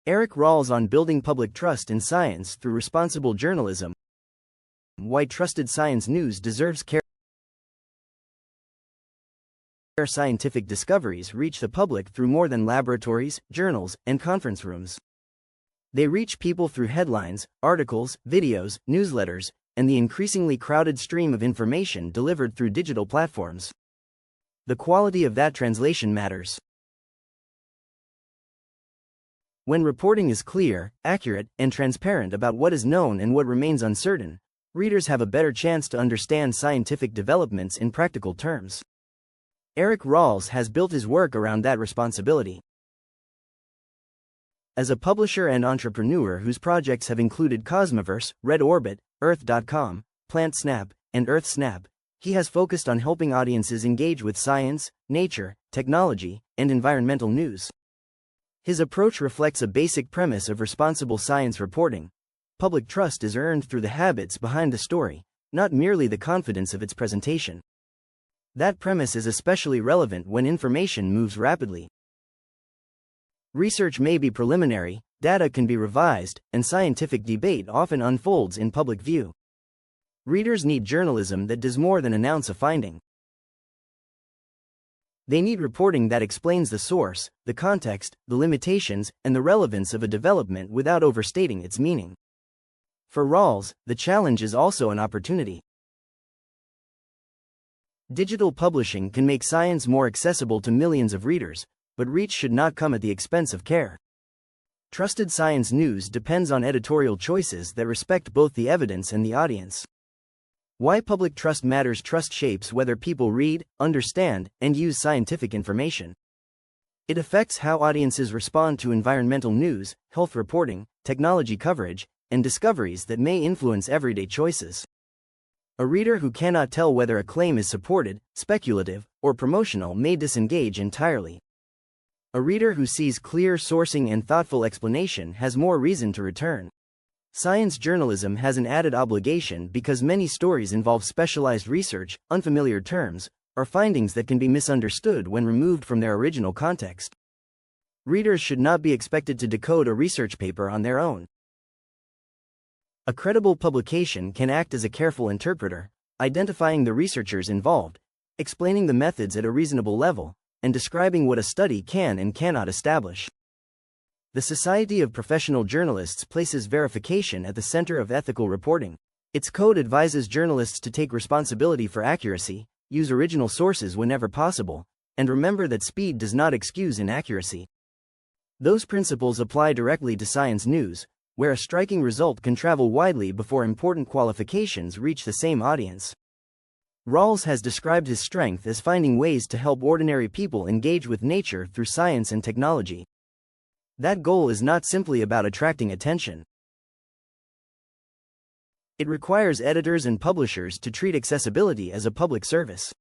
Eric Ralls on building public trust in science through responsible journalism. Why trusted science news deserves care. Scientific discoveries reach the public through more than laboratories, journals, and conference rooms. They reach people through headlines, articles, videos, newsletters, and the increasingly crowded stream of information delivered through digital platforms. The quality of that translation matters. When reporting is clear, accurate, and transparent about what is known and what remains uncertain, readers have a better chance to understand scientific developments in practical terms. Eric Ralls has built his work around that responsibility. As a publisher and entrepreneur whose projects have included Cosmiverse, RedOrbit, Earth.com, PlantSnap, and EarthSnap, he has focused on helping audiences engage with science, nature, technology, and environmental news. His approach reflects a basic premise of responsible science reporting. Public trust is earned through the habits behind the story, not merely the confidence of its presentation. That premise is especially relevant when information moves rapidly. Research may be preliminary, data can be revised, and scientific debate often unfolds in public view. Readers need journalism that does more than announce a finding. They need reporting that explains the source, the context, the limitations, and the relevance of a development without overstating its meaning. For Ralls, the challenge is also an opportunity. Digital publishing can make science more accessible to millions of readers, but reach should not come at the expense of care. Trusted science news depends on editorial choices that respect both the evidence and the audience. Why public trust matters. Trust shapes whether people read, understand, and use scientific information. It affects how audiences respond to environmental news, health reporting, technology coverage, and discoveries that may influence everyday choices. A reader who cannot tell whether a claim is supported, speculative, or promotional may disengage entirely. A reader who sees clear sourcing and thoughtful explanation has more reason to return. Science journalism has an added obligation because many stories involve specialized research, unfamiliar terms, or findings that can be misunderstood when removed from their original context. Readers should not be expected to decode a research paper on their own. A credible publication can act as a careful interpreter, identifying the researchers involved, explaining the methods at a reasonable level, and describing what a study can and cannot establish. The Society of Professional Journalists places verification at the center of ethical reporting. Its code advises journalists to take responsibility for accuracy, use original sources whenever possible, and remember that speed does not excuse inaccuracy. Those principles apply directly to science news, where a striking result can travel widely before important qualifications reach the same audience. Ralls has described his strength as finding ways to help ordinary people engage with nature through science and technology. That goal is not simply about attracting attention. It requires editors and publishers to treat accessibility as a public service.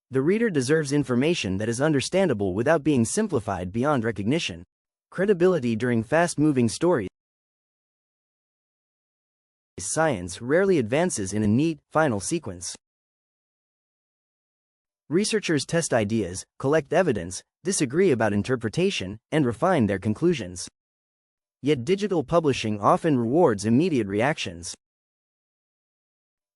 The reader deserves information that is understandable without being simplified beyond recognition. Credibility during fast-moving stories. Science rarely advances in a neat, final sequence. Researchers test ideas, collect evidence, disagree about interpretation, and refine their conclusions. Yet digital publishing often rewards immediate reactions.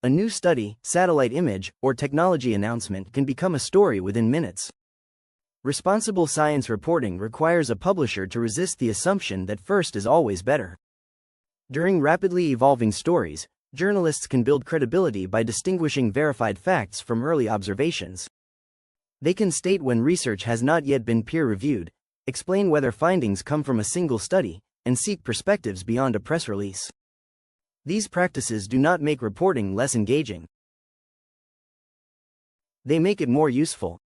A new study, satellite image, or technology announcement can become a story within minutes. Responsible science reporting requires a publisher to resist the assumption that first is always better. During rapidly evolving stories, journalists can build credibility by distinguishing verified facts from early observations. They can state when research has not yet been peer-reviewed, explain whether findings come from a single study, and seek perspectives beyond a press release. These practices do not make reporting less engaging. They make it more useful.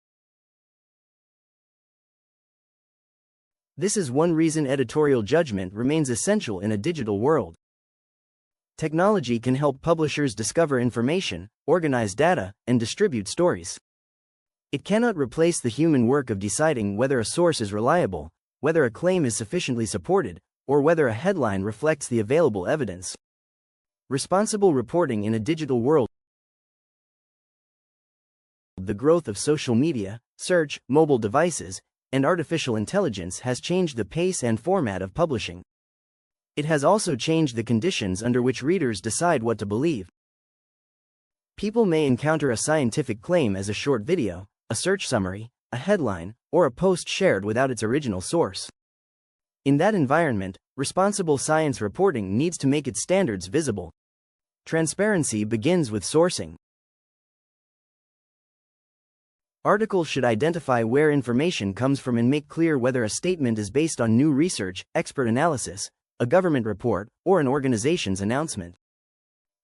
This is one reason editorial judgment remains essential in a digital world. Technology can help publishers discover information, organize data, and distribute stories. It cannot replace the human work of deciding whether a source is reliable, whether a claim is sufficiently supported, or whether a headline reflects the available evidence. Responsible reporting in a digital world. The growth of social media, search, mobile devices, and artificial intelligence has changed the pace and format of publishing. It has also changed the conditions under which readers decide what to believe. People may encounter a scientific claim as a short video, a search summary, a headline, or a post shared without its original source. In that environment, responsible science reporting needs to make its standards visible. Transparency begins with sourcing. Articles should identify where information comes from and make clear whether a statement is based on new research, expert analysis, a government report, or an organization's announcement.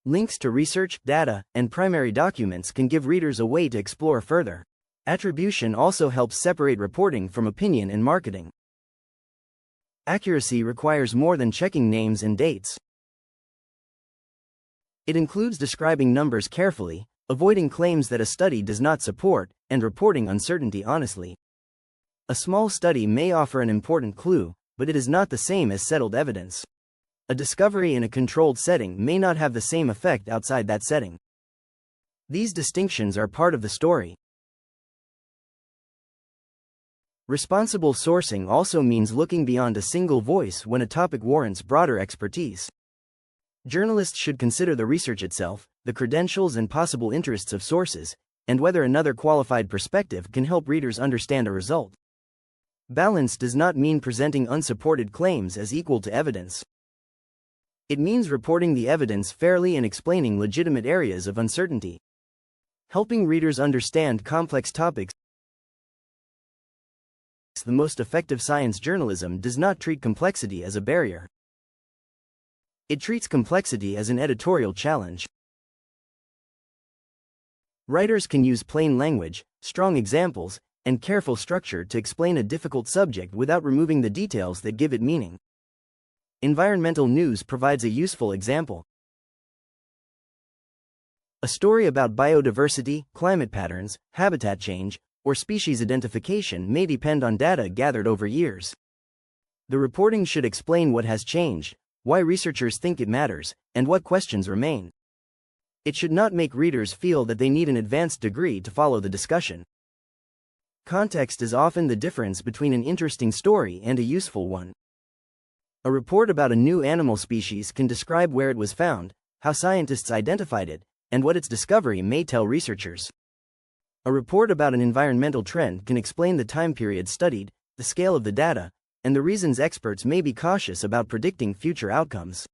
Links to research, data, and primary documents can give readers a way to explore further. Attribution also helps separate reporting from opinion and marketing. Accuracy requires more than checking names and dates. It includes describing numbers carefully, avoiding claims that a study does not support, and reporting uncertainty honestly. A small study may offer an important clue, but it is not the same as settled evidence. A discovery in a controlled setting may not have the same effect outside that setting. These distinctions are part of the story. Responsible sourcing also means looking beyond a single voice when a topic warrants broader expertise. Journalists should consider the research itself, the credentials and possible interests of sources, and whether another qualified perspective can help readers understand a result. Balance does not mean presenting unsupported claims as equal to evidence. It means reporting the evidence fairly and explaining legitimate areas of uncertainty. Helping readers understand complex topics. The most effective science journalism does not treat complexity as a barrier. It treats complexity as an editorial challenge. Writers can use plain language, strong examples, and careful structure to explain a difficult subject without removing the details that give it meaning. Environmental news provides a useful example. A story about biodiversity, climate patterns, habitat change, or species identification may depend on data gathered over years. The reporting should explain what has changed, why researchers think it matters, and what questions remain. It should not make readers feel that they need an advanced degree to follow the discussion. Context is often the difference between an interesting story and a useful one. A report about a new animal species can describe where it was found, how scientists identified it, and what its discovery may tell researchers. A report about an environmental trend can explain the time period studied, the scale of the data, and the reasons experts may be cautious about predicting future outcomes.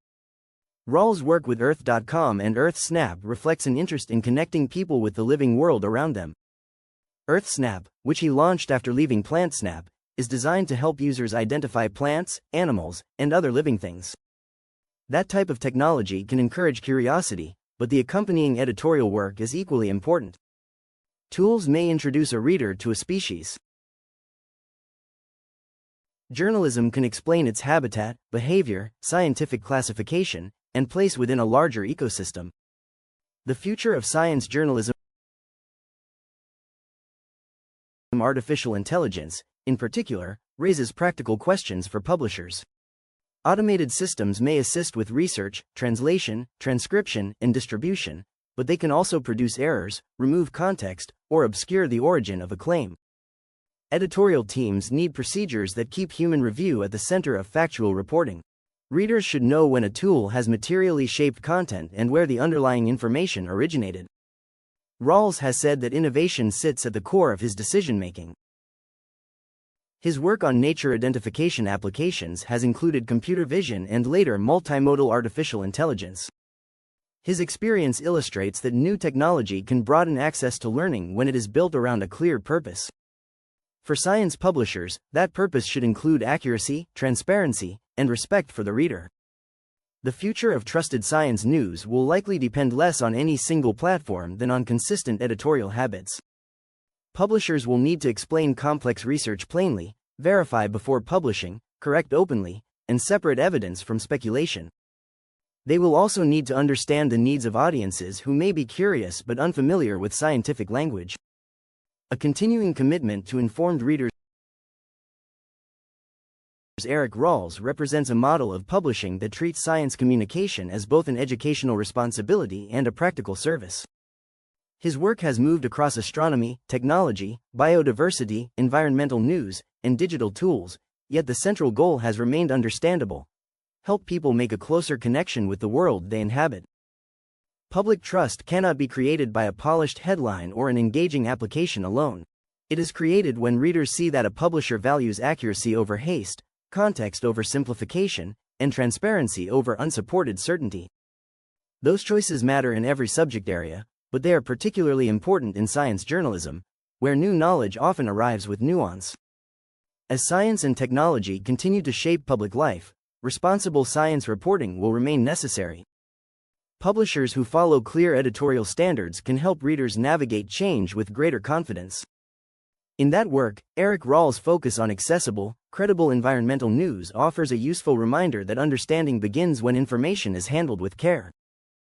Ralls' work with Earth.com and EarthSnap reflects an interest in connecting people with the living world around them. EarthSnap, which he launched after leaving PlantSnap, is designed to help users identify plants, animals, and other living things. That type of technology can encourage curiosity, but the accompanying editorial work is equally important. Tools may introduce a reader to a species. Journalism can explain its habitat, behavior, scientific classification, and place within a larger ecosystem. The future of science journalism. Artificial intelligence, in particular, raises practical questions for publishers. Automated systems may assist with research, translation, transcription, and distribution, but they can also produce errors, remove context, or obscure the origin of a claim. Editorial teams need procedures that keep human review at the center of factual reporting. Readers should know when a tool has materially shaped content and where the underlying information originated. Ralls has said that innovation sits at the core of his decision-making. His work on nature identification applications has included computer vision and later multimodal artificial intelligence. His experience illustrates that new technology can broaden access to learning when it is built around a clear purpose. For science publishers, that purpose should include accuracy, transparency, and respect for the reader. The future of trusted science news will likely depend less on any single platform than on consistent editorial habits. Publishers will need to explain complex research plainly, verify before publishing, correct openly, and separate evidence from speculation. They will also need to understand the needs of audiences who may be curious but unfamiliar with scientific language. A continuing commitment to informed readers. Eric Ralls represents a model of publishing that treats science communication as both an educational responsibility and a practical service. His work has moved across astronomy, technology, biodiversity, environmental news, and digital tools, yet the central goal has remained understandable: help people make a closer connection with the world they inhabit. Public trust cannot be created by a polished headline or an engaging application alone. It is created when readers see that a publisher values accuracy over haste, context over simplification, and transparency over unsupported certainty. Those choices matter in every subject area, but they are particularly important in science journalism, where new knowledge often arrives with nuance. As science and technology continue to shape public life, responsible science reporting will remain necessary. Publishers who follow clear editorial standards can help readers navigate change with greater confidence. In that work, Eric Ralls' focus on accessible, credible environmental news offers a useful reminder that understanding begins when information is handled with care.